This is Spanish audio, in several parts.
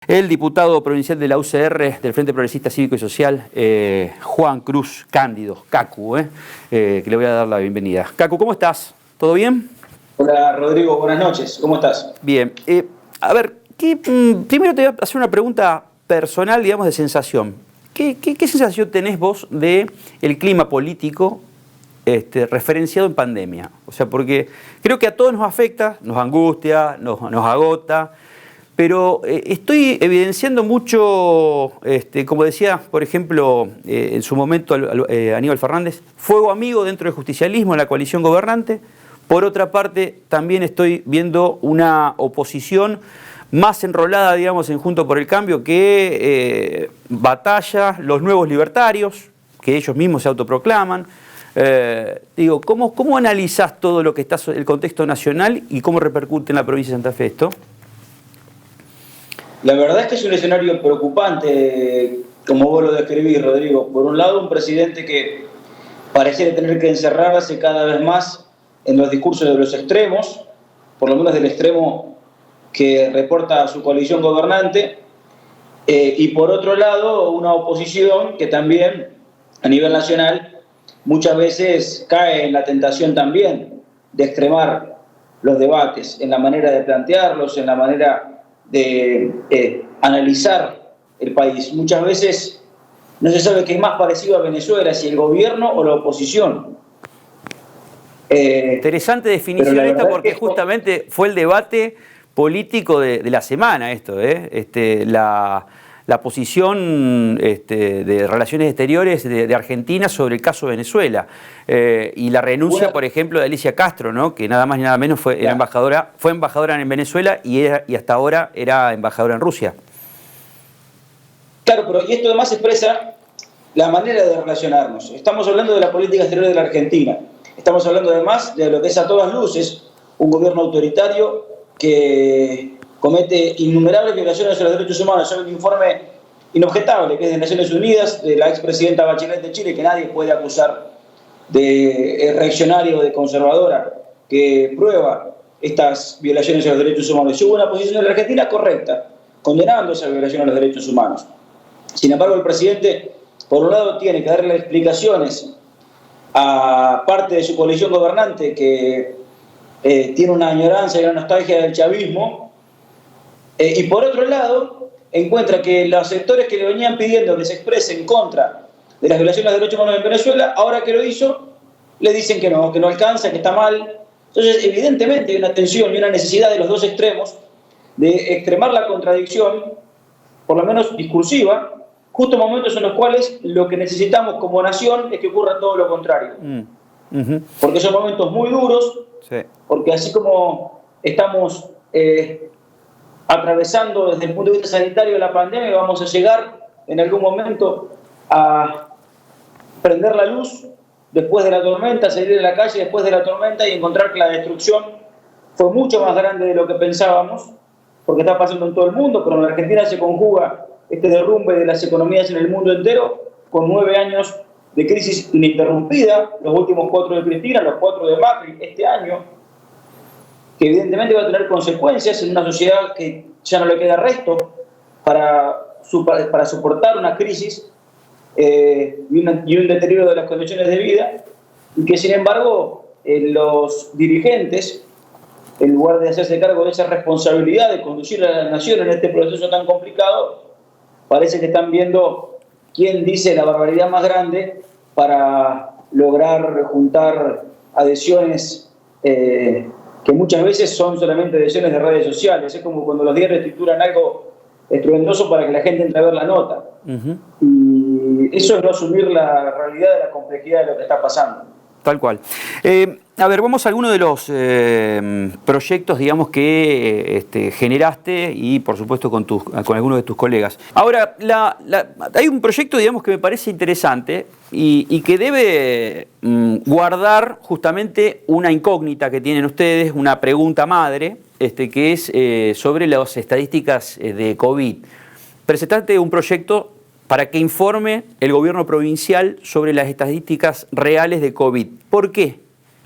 El diputado provincial de la UCR, del Frente Progresista Cívico y Social, Juan Cruz Cándido, Cacu, que le voy a dar la bienvenida. Cacu, ¿cómo estás? ¿Todo bien? Hola Rodrigo, buenas noches, ¿cómo estás? Bien. A ver, primero te voy a hacer una pregunta personal, digamos, de sensación. ¿Qué sensación tenés vos del clima político referenciado en pandemia? O sea, porque creo que a todos nos afecta, nos angustia, nos agota, pero estoy evidenciando mucho, como decía, por ejemplo, en su momento Aníbal Fernández, fuego amigo dentro del justicialismo en la coalición gobernante. Por otra parte, también estoy viendo una oposición más enrolada, digamos, en Juntos por el Cambio, que batalla los nuevos libertarios, que ellos mismos se autoproclaman. ¿Cómo analizás todo lo que está el contexto nacional y cómo repercute en la provincia de Santa Fe esto? La verdad es que es un escenario preocupante, como vos lo describís, Rodrigo. Por un lado, un presidente que pareciera tener que encerrarse cada vez más en los discursos de los extremos, por lo menos del extremo que reporta su coalición gobernante, y por otro lado, una oposición que también, a nivel nacional, muchas veces cae en la tentación también de extremar los debates, en la manera de plantearlos, en la manera de analizar el país. Muchas veces no se sabe qué es más parecido a Venezuela, si el gobierno o la oposición. Interesante definición esta, porque justamente fue el debate político de la semana esto, la posición de Relaciones Exteriores de Argentina sobre el caso Venezuela, y la renuncia, por ejemplo, de Alicia Castro, ¿no? Que nada más ni nada menos fue embajadora en Venezuela y hasta ahora era embajadora en Rusia. Claro, pero y esto además expresa la manera de relacionarnos. Estamos hablando de la política exterior de la Argentina. Estamos hablando además de lo que es a todas luces un gobierno autoritario que comete innumerables violaciones a los derechos humanos. Hay un informe inobjetable que es de Naciones Unidas, de la expresidenta Bachelet de Chile, que nadie puede acusar de reaccionaria o de conservadora, que prueba estas violaciones a los derechos humanos. Y hubo una posición de la Argentina correcta, condenando esa violación a los derechos humanos. Sin embargo, el presidente, por un lado, tiene que darle explicaciones a parte de su coalición gobernante que tiene una añoranza y una nostalgia del chavismo, y por otro lado encuentra que los sectores que le venían pidiendo que se exprese en contra de las violaciones de derechos humanos en Venezuela, ahora que lo hizo, le dicen que no alcanza, que está mal. Entonces, evidentemente hay una tensión y una necesidad de los dos extremos de extremar la contradicción, por lo menos discursiva, justo en momentos en los cuales lo que necesitamos como nación es que ocurra todo lo contrario. Porque son momentos muy duros, sí. Porque así como estamos atravesando desde el punto de vista sanitario la pandemia, vamos a llegar en algún momento a prender la luz después de la tormenta, salir de la calle después de la tormenta y encontrar que la destrucción fue mucho más grande de lo que pensábamos, porque está pasando en todo el mundo, pero en la Argentina se conjuga este derrumbe de las economías en el mundo entero, con 9 años de crisis ininterrumpida, los últimos 4 de Cristina, los 4 de Macri este año, que evidentemente va a tener consecuencias en una sociedad que ya no le queda resto para soportar una crisis y un deterioro de las condiciones de vida, y que sin embargo los dirigentes, en lugar de hacerse cargo de esa responsabilidad de conducir a la nación en este proceso tan complicado, parece que están viendo quién dice la barbaridad más grande para lograr juntar adhesiones que muchas veces son solamente adhesiones de redes sociales. Es como cuando los diarios titulan algo estruendoso para que la gente entre a ver la nota. Y eso es no asumir la realidad de la complejidad de lo que está pasando. Tal cual. A ver, vamos a algunos de los proyectos, digamos, que generaste y, por supuesto, con algunos de tus colegas. Ahora, hay un proyecto, digamos, que me parece interesante y que debe guardar justamente una incógnita que tienen ustedes, una pregunta madre, que es sobre las estadísticas de COVID. Presentaste un proyecto para que informe el gobierno provincial sobre las estadísticas reales de COVID. ¿Por qué?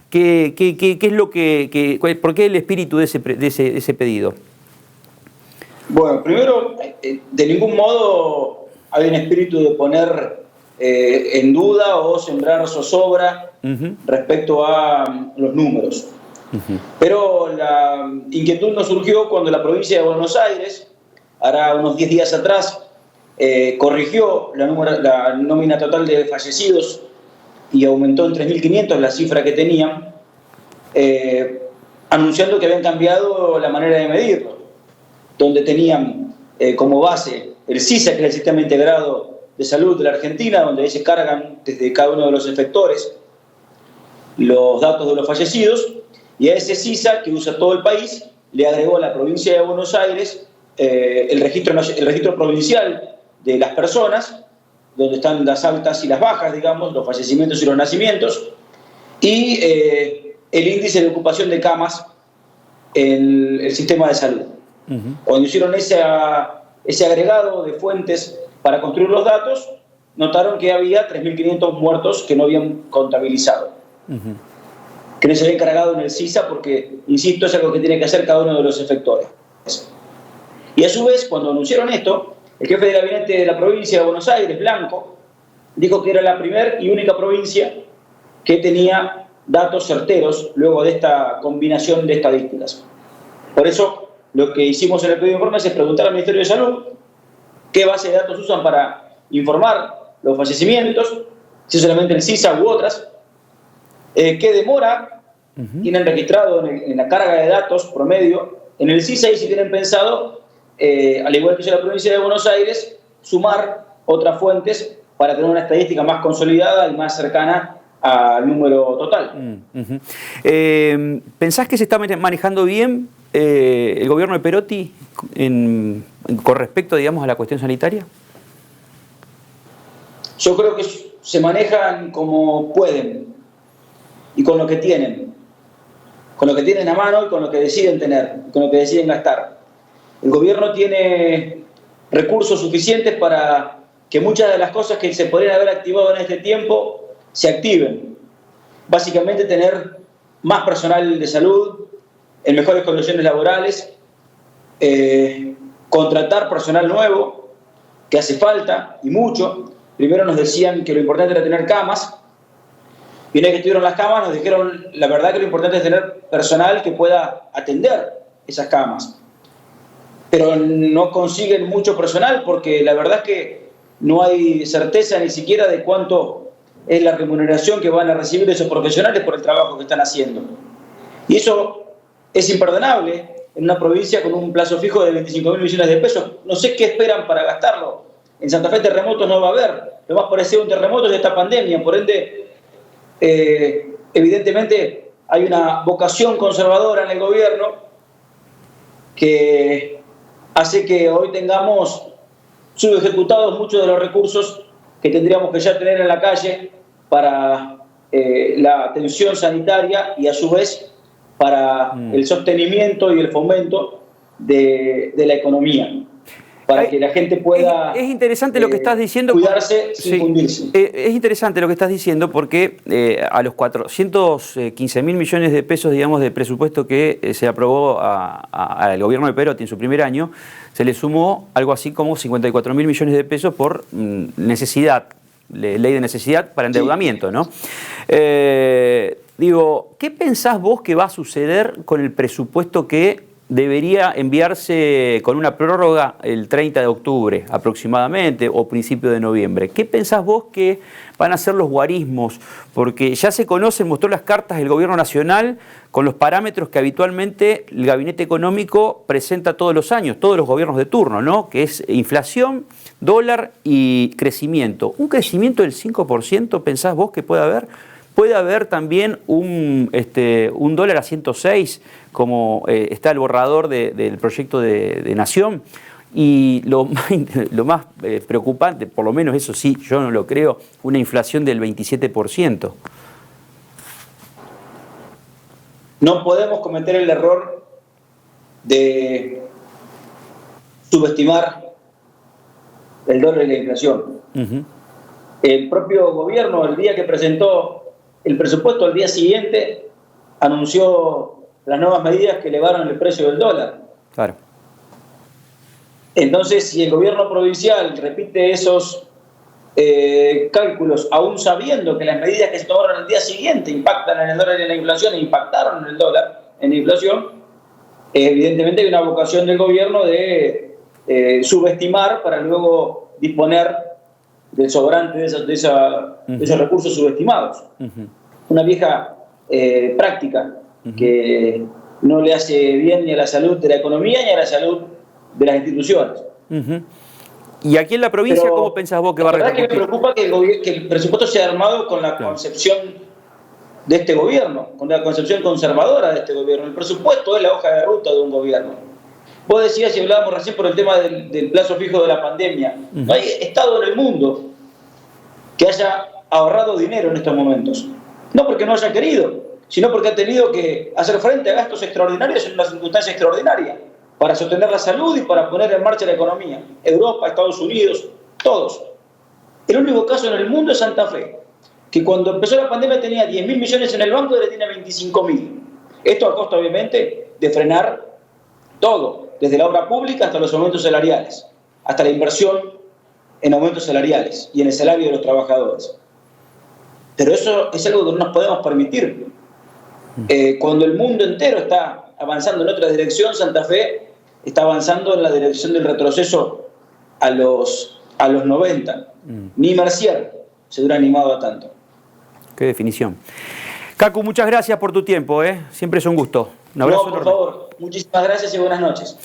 ¿Qué es lo por qué el espíritu de ese pedido? Bueno, primero, de ningún modo hay un espíritu de poner en duda o sembrar zozobra respecto a los números. Pero la inquietud nos surgió cuando la provincia de Buenos Aires, hará unos 10 días atrás, corrigió la nómina total de fallecidos y aumentó en 3.500 la cifra que tenían, anunciando que habían cambiado la manera de medirlo, donde tenían como base el SISA, que es el Sistema Integrado de Salud de la Argentina, donde ahí se cargan desde cada uno de los efectores los datos de los fallecidos, y a ese SISA, que usa todo el país, le agregó a la provincia de Buenos Aires el registro provincial de las personas, donde están las altas y las bajas, digamos, los fallecimientos y los nacimientos, y el índice de ocupación de camas en el sistema de salud. Cuando hicieron ese agregado de fuentes para construir los datos, notaron que había 3.500 muertos que no habían contabilizado, que no se habían cargado en el SISA porque, insisto, es algo que tiene que hacer cada uno de los efectores. Y a su vez, cuando anunciaron esto, el jefe de gabinete de la provincia de Buenos Aires, Blanco, dijo que era la primera y única provincia que tenía datos certeros luego de esta combinación de estadísticas. Por eso, lo que hicimos en el pedido de informes es preguntar al Ministerio de Salud qué base de datos usan para informar los fallecimientos, si solamente el SISA u otras, qué demora tienen registrado en la carga de datos promedio en el SISA, y si tienen pensado, al igual que yo en la provincia de Buenos Aires, sumar otras fuentes para tener una estadística más consolidada y más cercana al número total. ¿Pensás que se está manejando bien el gobierno de Perotti con respecto, digamos, a la cuestión sanitaria? Yo creo que se manejan como pueden y con lo que tienen a mano y con lo que deciden tener, con lo que deciden gastar. El gobierno tiene recursos suficientes para que muchas de las cosas que se podrían haber activado en este tiempo se activen. Básicamente tener más personal de salud, en mejores condiciones laborales, contratar personal nuevo, que hace falta, y mucho. Primero nos decían que lo importante era tener camas, y una vez que estuvieron las camas nos dijeron, la verdad que lo importante es tener personal que pueda atender esas camas. Pero no consiguen mucho personal porque la verdad es que no hay certeza ni siquiera de cuánto es la remuneración que van a recibir esos profesionales por el trabajo que están haciendo. Y eso es imperdonable en una provincia con un plazo fijo de 25.000 millones de pesos. No sé qué esperan para gastarlo. En Santa Fe terremotos no va a haber. Lo más parecido a un terremoto es esta pandemia. Por ende, evidentemente hay una vocación conservadora en el gobierno que hace que hoy tengamos subejecutados muchos de los recursos que tendríamos que ya tener en la calle para la atención sanitaria y a su vez para el sostenimiento y el fomento de la economía, para que la gente pueda es interesante lo que estás diciendo, cuidarse sin fundirse. Es interesante lo que estás diciendo porque a los 415.000 millones de pesos, digamos, de presupuesto que se aprobó al gobierno de Perotti en su primer año, se le sumó algo así como 54.000 millones de pesos por necesidad, ley de necesidad para endeudamiento, ¿no? Digo, ¿qué pensás vos que va a suceder con el presupuesto que debería enviarse con una prórroga el 30 de octubre aproximadamente o principio de noviembre? ¿Qué pensás vos que van a ser los guarismos? Porque ya se conocen, mostró las cartas del Gobierno Nacional con los parámetros que habitualmente el Gabinete Económico presenta todos los años, todos los gobiernos de turno, ¿no? Que es inflación, dólar y crecimiento. ¿Un crecimiento del 5% pensás vos que puede haber? Puede haber también un dólar a 106, como está el borrador del proyecto de Nación. Y lo más preocupante, por lo menos eso sí, yo no lo creo, una inflación del 27%. No podemos cometer el error de subestimar el dólar y la inflación. El propio gobierno, el día que presentó el presupuesto, al día siguiente anunció las nuevas medidas que elevaron el precio del dólar. Claro. Entonces, si el gobierno provincial repite esos cálculos, aún sabiendo que las medidas que se tomaron al día siguiente impactan en el dólar y en la inflación, e impactaron en el dólar, en la inflación, evidentemente hay una vocación del gobierno de subestimar para luego disponer del sobrante de esos recursos subestimados. Una vieja práctica que no le hace bien ni a la salud de la economía ni a la salud de las instituciones. ¿Y aquí en la provincia cómo pensás vos que va a repercutir? La verdad que me preocupa que el presupuesto sea armado con la concepción de este gobierno, con la concepción conservadora de este gobierno. El presupuesto es la hoja de ruta de un gobierno. Vos decías, y hablábamos recién por el tema del plazo fijo de la pandemia, no hay Estado en el mundo que haya ahorrado dinero en estos momentos. No porque no haya querido, sino porque ha tenido que hacer frente a gastos extraordinarios en una circunstancia extraordinaria, para sostener la salud y para poner en marcha la economía. Europa, Estados Unidos, todos. El único caso en el mundo es Santa Fe, que cuando empezó la pandemia tenía 10.000 millones en el banco y ahora tiene 25.000. Esto a costa, obviamente, de frenar todo, desde la obra pública hasta los aumentos salariales, hasta la inversión en aumentos salariales y en el salario de los trabajadores. Pero eso es algo que no nos podemos permitir. Cuando el mundo entero está avanzando en otra dirección, Santa Fe está avanzando en la dirección del retroceso a los 90. Ni Mercier se hubiera animado a tanto. Qué definición. Cacu, muchas gracias por tu tiempo, ¿eh? Siempre es un gusto. Un abrazo enorme. Por favor, muchísimas gracias y buenas noches.